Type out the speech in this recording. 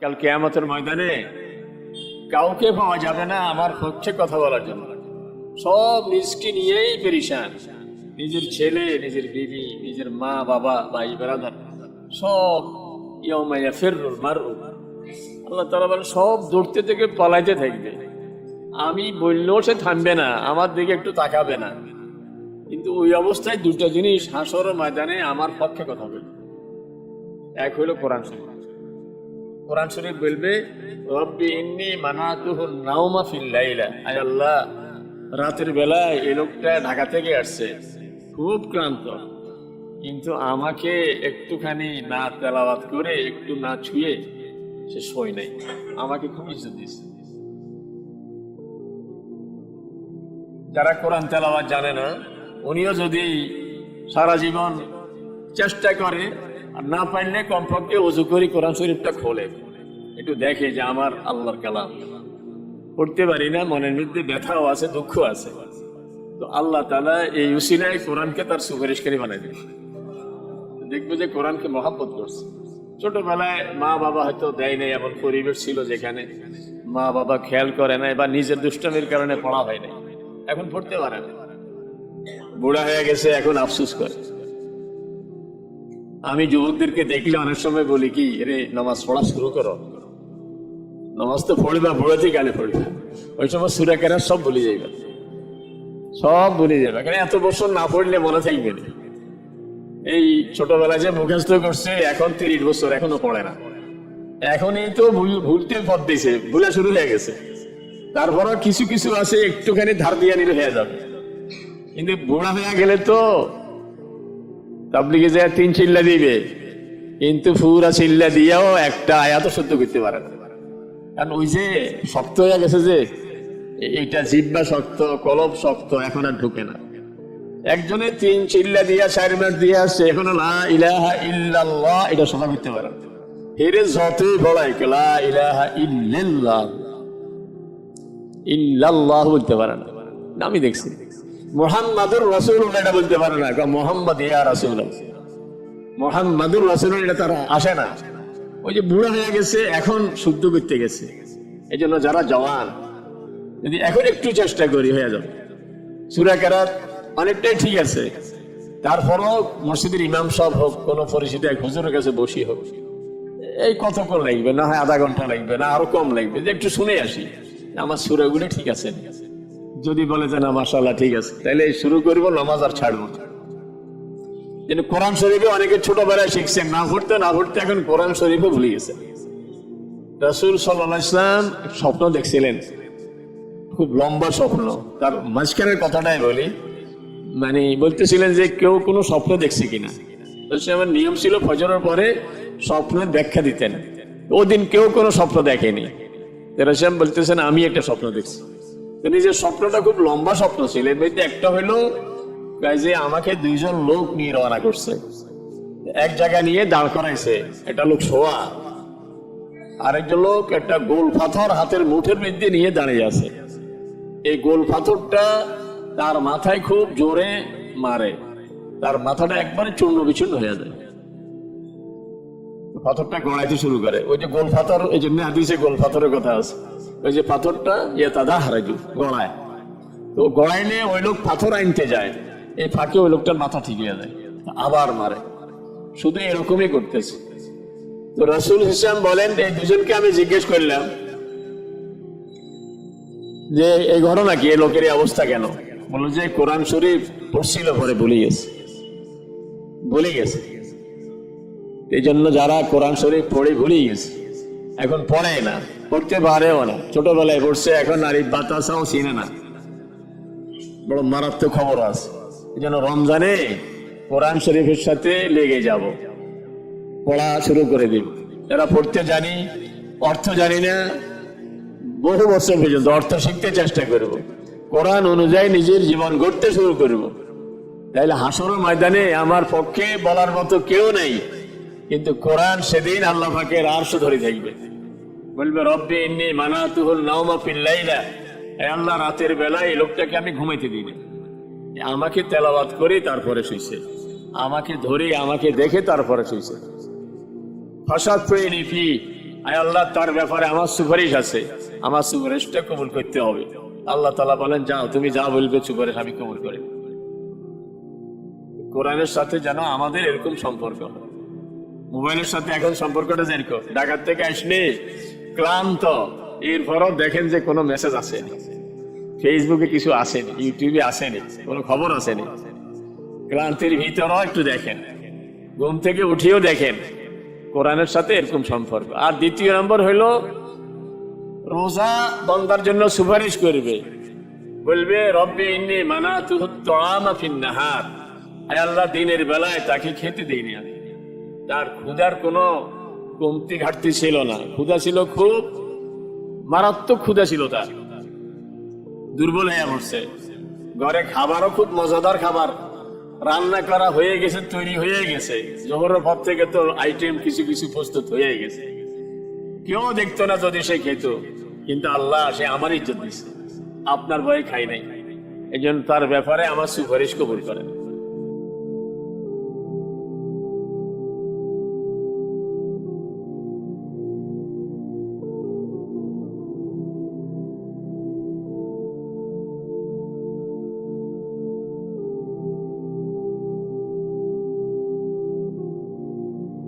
কাল কিয়ামতের ময়দানে কাউকে পাওয়া যাবে না আমার পক্ষে কথা বলার জন্য। সব নিজকে নিয়েই পেরেশান, নিজের ছেলে, নিজের বিবি, নিজের মা বাবা, ভাই ব্রাদার, সব ইয়াউমা ইয়াফিরুল মারউ, আল্লাহ তাআলা বলেন সব দৌড়তে থেকে পালাইতে থাকবে। আমি বললেও সে থামবে না, আমার দিকে একটু তাকাবে না। কিন্তু ওই অবস্থায় দুটো জিনিস হাসরের ময়দানে আমার পক্ষে কথা বলবে। এক হইল কোরআন শরীফ। কোরআন শরীফ বলবে রব্বি ইন্নী মানাতুহুন নাওমা ফিল লাইলা, আয় আল্লাহ রাতের বেলায় এই লোকটা ঢাকা থেকে আসছে, খুব ক্লান্ত, কিন্তু আমাকে একটুখানি না তেলাওয়াত করে একটু না ছুঁয়ে সে শোয় নাই, আমাকে খুব ইজ্জত দিচ্ছে। যারা কোরআন তেলাওয়াত জানে না, উনিও যদি সারা জীবন চেষ্টা করে আর না পারলে কমপক্ষে ওযু করে কোরআন শরীফটা খোলে, একটু দেখে যে আমার আল্লাহর কালাম, পড়তে পারি না, মনের মধ্যে ব্যথাও আছে, দুঃখ আছে, তো আল্লাহ তাআলা এই উসিলায় কোরআনকে তার সুপারিশকারী বানাই দেবে। দেখবে যে কোরআনকে মহব্বত করছে। ছোটবেলায় মা বাবা হয়তো দেয় নাই, এমন পরিবেশ ছিল যেখানে মা বাবা খেয়াল করে নাই বা নিজের দুষ্টামির কারণে পড়া হয় নাই, এখন পড়তে পারে না, বুড়া হয়ে গেছে, এখন আফসোস করে। আমি যুবকদেরকে দেখলে অনেক সময় বলি কি, রে নামাজ পড়া শুরু করো, নামাজ তো পড়বা, বুড়াতে গালে পড়বা, ওই সময় সূরা কেরাত সব ভুলে যাইবা, সব ভুলে যাবে, কারণ এত বছর না পড়লে মনে থাকবে না। এই ছোটবেলায় যে মুখস্থ করছে, এখন 30 বছর এখনো পড়ে না, এখনই তো ভুলতে পথ দিয়েছে, ভুলা শুরু হয়ে গেছে। তারপরও কিছু কিছু আছে একটুখানি ধার দিয়ে নিলে হয়ে যাবে, কিন্তু বুড়া হয়ে গেলে তো তাবলিগে যায় 3 চিল্লা দিবে, কিন্তু পুরা চিল্লা দিয়েও একটা আয়াত শুদ্ধ করতে পারে না, কারণ ওই যে শক্ত হয়ে গেছে, যে এটা জিহ্বা শক্ত, কলব শক্ত, এখন আর ঢুকে না। একজনে 3 চিল্লা দিয়া 4 মিনিট দিয়ে আসছে, এখন লা ইলাহা ইল্লাল্লাহ এটা শোনা করতে পারে না। হেরে যতই বলাই লা ইলাহা ইল্লাল্লাহ, ইল্লাল্লাহ বলতে পারে না। আমি দেখছি মুহাম্মাদুর রাসূলুল্লাহ এটা বলতে পারে না, মুহাম্মদ ইয়া রাসূলুল্লাহ, মুহাম্মাদুর রাসূলুল্লাহ এটা তারা আসে না। ওই যে বুড়া হয়ে গেছে, এখন শুদ্ধ করতে গেছে। এই জন্য যারা জওয়ান, যদি এখন একটু চেষ্টা করি হয়ে যাবে। সূরা কেরাত অনেকটাই ঠিক আছে, তারপরও মসজিদের ইমাম সাহেব হোক, কোন পরিচিত এক হুজুরের কাছে বসি হোক, এই কতক্ষণ লাগবে, না হয় আধা ঘন্টা লাগবে, না আরো কম লাগবে, যে একটু শুনে আসি আমার সূরাগুলো ঠিক আছে। যদি বলে যে না মাশাআল্লাহ ঠিক আছে, তাহলে শুরু করবো, নামাজ আর ছাড়বো। কিন্তু কোরআন শরীফে অনেকে ছোটবেলায় শিখছেন, না পড়তে না পড়তে এখন কোরআন শরীফে ভুলে গেছে। রাসূল সাল্লাল্লাহু আলাইহি ওয়াসাল্লাম স্বপ্ন দেখছিলেন, খুব লম্বা স্বপ্ন। তার মাঝখানের কথাটাই বলি, মানে বলতেছিলেন যে কেউ কোনো স্বপ্ন দেখছে কিনা। আমার নিয়ম ছিল ফজরের পরে স্বপ্নের ব্যাখ্যা দিতেন, ওদিন কেউ কোনো স্বপ্ন দেখেনি। রাসূল বলতেছেন আমি একটা স্বপ্ন দেখছি। নিজের স্বপ্নটা খুব লম্বা স্বপ্ন ছিল, এর মধ্যে একটা হইলো যে আমাকে 2 জন লোক নিয়ে রওনা করছে, এক জায়গায় নিয়ে দাঁড় করাইছে, একটা লোক শোয়া, আরেকজন লোক একটা গোল পাথর হাতের মুঠের মধ্যে নিয়ে দাঁড়িয়ে আছে। এই গোল পাথরটা তার মাথায় খুব জোরে মারে, তার মাথাটা একবারে চূর্ণ বিচূর্ণ হয়ে যায়, পাথরটা গড়াইতে শুরু করে। ওই যে গোল পাথর, এই জন্য হাদিসে গোল পাথরের কথা আছে, ওই যে পাথরটা ইয়েতাদা হারাজু গড়ায়, তো গড়াইলে ওই লোক পাথর আনতে যায়, এই ফাঁকে ওই লোকটার মাথা ঠিক হয়ে যায়, আবার মারে, শুধু এরকমই করতেছে। তো রাসূল হিসাম বলেন, এই দুজনকে আমি জিজ্ঞেস করলাম যে এই ঘটনা কি, এই লোকের এই অবস্থা কেন? বললো যে কোরআন শরীফ পড়ছিল, পরে ভুলে গেছে। এই জন্য যারা কোরআন শরীফ পড়ে ভুলে গেছে, এখন পড়ে না, পড়তে পারেও না, ছোটবেলায় পড়ছে, এখন আর এই বাতাসাও চিনে না, বড় মারাত্মক খবর আছে। এই জন্য রমজানে কোরআন শরীফের সাথে লেগে যাব, পড়া শুরু করে দিব। যারা পড়তে জানি, অর্থ জানি না, বহু বছর পর্যন্ত অর্থ শিখতে চেষ্টা করব, কোরআন অনুযায়ী নিজের জীবন গড়তে শুরু করব। তাইলে হাসরের ময়দানে আমার পক্ষে বলার মতো কেউ নেই, কিন্তু কোরআন সেদিন আল্লাহ পাকের আরশ ধরে থাকবে, বলবে রব্বি ইন্নী মানাতুহুন নাওমা ফিল লাইলা, হে আল্লাহ রাতের বেলায় এই লোকটাকে আমি ঘুমাইতে দিই না, আমাকে তেলাওয়াত করে তারপরে শুইছে, আমাকে ধরে আমাকে দেখে তারপরে শুইছে। ফাসাদতুনি ফি, আয় আল্লাহ, তার ব্যাপারে আমার সুপারিশ আছে, আমার সুপারিশটা কবুল করতে হবে। আল্লাহ তাআলা বলেন, যাও, তুমি যা বলবে সুপারিশ আমি কবুল করি। কোরআনের সাথে যেন আমাদের এরকম সম্পর্ক হয়। মোবাইলের সাথে এখন সম্পর্কটা যেরকম, ঢাকা থেকে আসলে ক্লান্ত, এরপরও দেখেন যে কোনো মেসেজ আসেনি, ফেসবুকে কিছু আসেনি, ইউটিউবে আসেনি, কোনো খবর আসেনি। ক্লান্তির ভিতরেও একটু দেখেন, ঘুম থেকে উঠিও দেখেন, কোরআনের সাথে এরকম সম্পর্ক। আর দ্বিতীয় নম্বর হইল, রোজা বান্দার জন্য সুপারিশ করবে, বলবে রব্বি ইন্নী মানাতুহু তুআমা ফিন নাহার, আয় আল্লাহ, দিনের বেলায় তাকে খেতে দেইনি আমি। তার ক্ষুধার কোনো কমতি ঘাটতি ছিল না, ক্ষুধা ছিল খুব মারাত্মক, ক্ষুধা ছিল তার, দুর্বল হয়ে পড়ছে। ঘরে খাবারও খুব মজাদার খাবার রান্না করা হয়ে গেছে, তৈরি হয়ে গেছে, জোহরের পর থেকে তো আইটেম কিছু কিছু প্রস্তুত হয়ে গেছে, কেউ দেখতো না যদি সে খেত, কিন্তু আল্লাহ সে আমার ইজ্জত দিচ্ছে, আপনার ভয়ে খাই নাই, এই জন্য তার ব্যাপারে আমার সুপারিশ কবুল করেন।